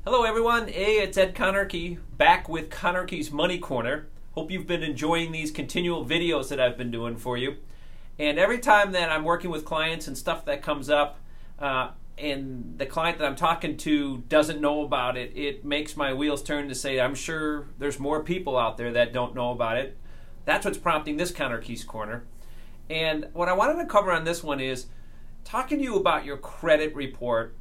Hello everyone, it's Ed Conarkey, back with Conarkey's Money Corner. Hope you've been enjoying these continual videos that I've been doing for you. And every time that I'm working with clients and stuff that comes up, and the client that I'm talking to doesn't know about it, it makes my wheels turn to say, I'm sure there's more people out there that don't know about it. That's what's prompting this Conarkey's Corner. And what I wanted to cover on this one is talking to you about your credit report.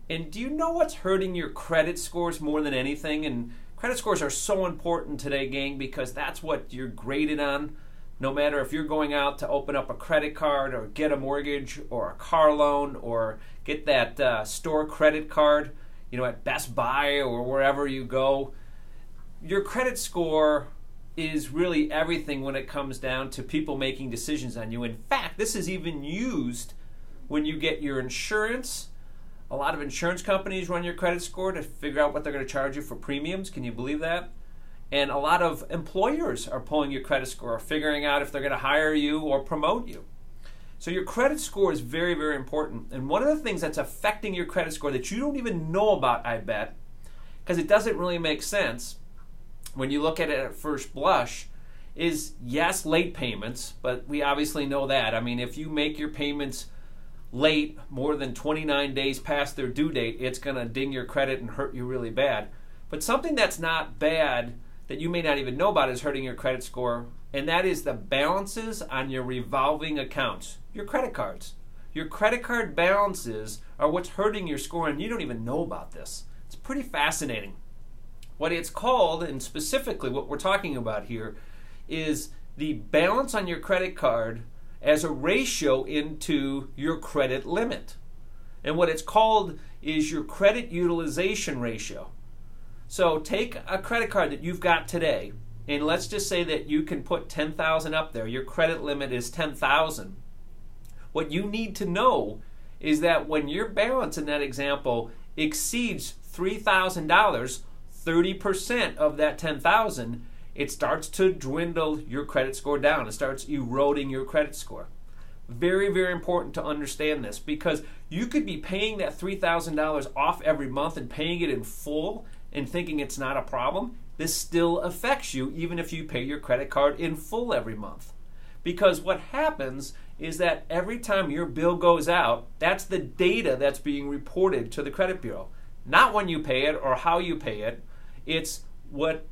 And do you know what's hurting your credit scores more than anything? And credit scores are so important today, gang, because that's what you're graded on. No matter if you're going out to open up a credit card or get a mortgage or a car loan or get that store credit card, at Best Buy or wherever you go, your credit score is really everything when it comes down to people making decisions on you. In fact, this is even used when you get your insurance. A lot of insurance companies run your credit score to figure out what they're going to charge you for premiums. Can you believe that? And a lot of employers are pulling your credit score, figuring out if they're going to hire you or promote you. So your credit score is very, very important. And one of the things that's affecting your credit score that you don't even know about, I bet, because it doesn't really make sense when you look at it at first blush, is yes, late payments, but we obviously know that. I mean, if you make your payments late, more than 29 days past their due date, it's going to ding your credit and hurt you really bad. But something that's not bad that you may not even know about is hurting your credit score, and that is the balances on your revolving accounts, your credit cards. Your credit card balances are what's hurting your score, and you don't even know about this. It's pretty fascinating. What it's called, and specifically what we're talking about here, is the balance on your credit card as a ratio into your credit limit. And what it's called is your credit utilization ratio. So take a credit card that you've got today, and let's just say that you can put $10,000 up there. Your credit limit is $10,000. What you need to know is that when your balance in that example exceeds $3,000, 30% of that $10,000, it starts to dwindle your credit score down. It starts eroding your credit score. Very, very important to understand this, because you could be paying that $3,000 off every month and paying it in full and thinking it's not a problem. This still affects you even if you pay your credit card in full every month. Because what happens is that every time your bill goes out, that's the data that's being reported to the credit bureau. Not when you pay it or how you pay it. It's what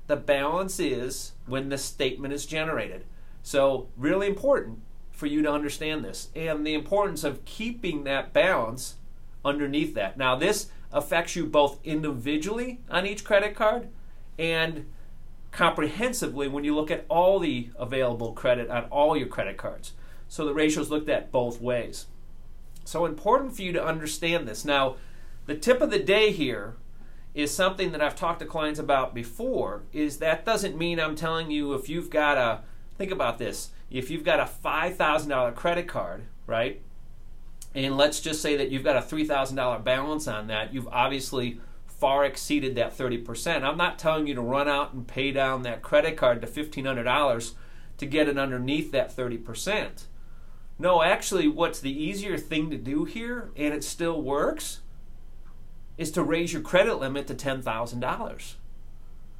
the balance is when the statement is generated. So really important for you to understand this, and the importance of keeping that balance underneath that. Now this affects you both individually on each credit card and comprehensively when you look at all the available credit on all your credit cards. So the ratio is looked at both ways. So important for you to understand this. Now the tip of the day here is something that I've talked to clients about before, is that doesn't mean I'm telling you if you've got a, think about this, if you've got a $5,000 credit card, right, and let's just say that you've got a $3,000 balance on that, you've obviously far exceeded that 30%. I'm not telling you to run out and pay down that credit card to $1,500 to get it underneath that 30%. No, actually what's the easier thing to do here, and it still works, is to raise your credit limit to $10,000.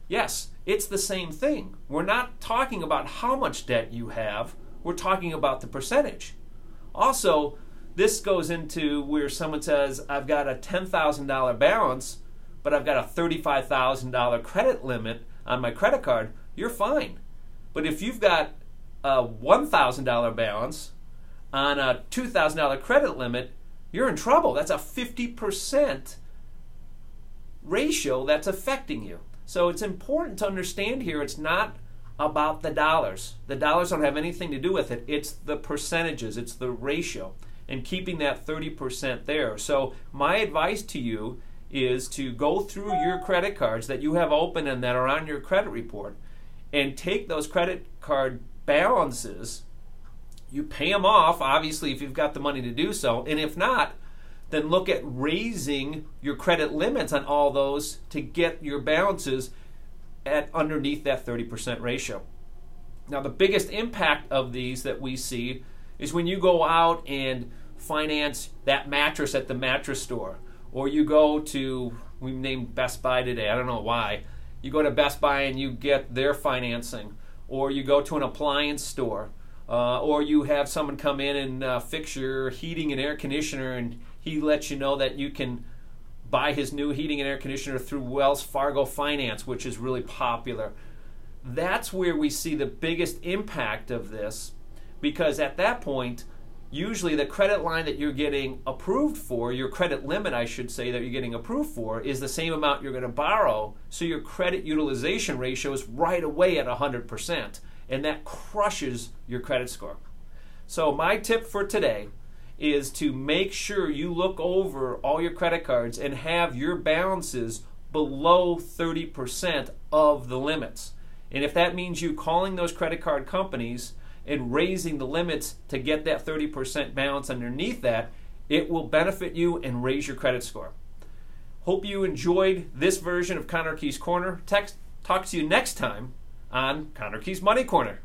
Yes, it's the same thing. We're not talking about how much debt you have, we're talking about the percentage. Also, this goes into where someone says, I've got a $10,000 balance, but I've got a $35,000 credit limit on my credit card. You're fine. But if you've got a $1,000 balance on a $2,000 credit limit, you're in trouble. That's a 50% ratio that's affecting you. So it's important to understand here, it's not about the dollars. The dollars don't have anything to do with it. It's the percentages, it's the ratio, and keeping that 30% there. So my advice to you is to go through your credit cards that you have open and that are on your credit report and take those credit card balances. You pay them off, obviously, if you've got the money to do so, and if not, then look at raising your credit limits on all those to get your balances at underneath that 30% ratio. Now the biggest impact of these that we see is when you go out and finance that mattress at the mattress store, or you go to, we named Best Buy today, I don't know why. You go to Best Buy and you get their financing, or you go to an appliance store, or you have someone come in and fix your heating and air conditioner, and he lets you know that you can buy his new heating and air conditioner through Wells Fargo Finance, which is really popular. That's where we see the biggest impact of this, because at that point, usually the credit line that you're getting approved for, your credit limit, I should say, that you're getting approved for, is the same amount you're going to borrow, so your credit utilization ratio is right away at 100%, and that crushes your credit score. So my tip for today is to make sure you look over all your credit cards and have your balances below 30% of the limits. And if that means you calling those credit card companies and raising the limits to get that 30% balance underneath that, it will benefit you and raise your credit score. Hope you enjoyed this version of Conarchy's Corner. Talk to you next time on Conarchy's Money Corner.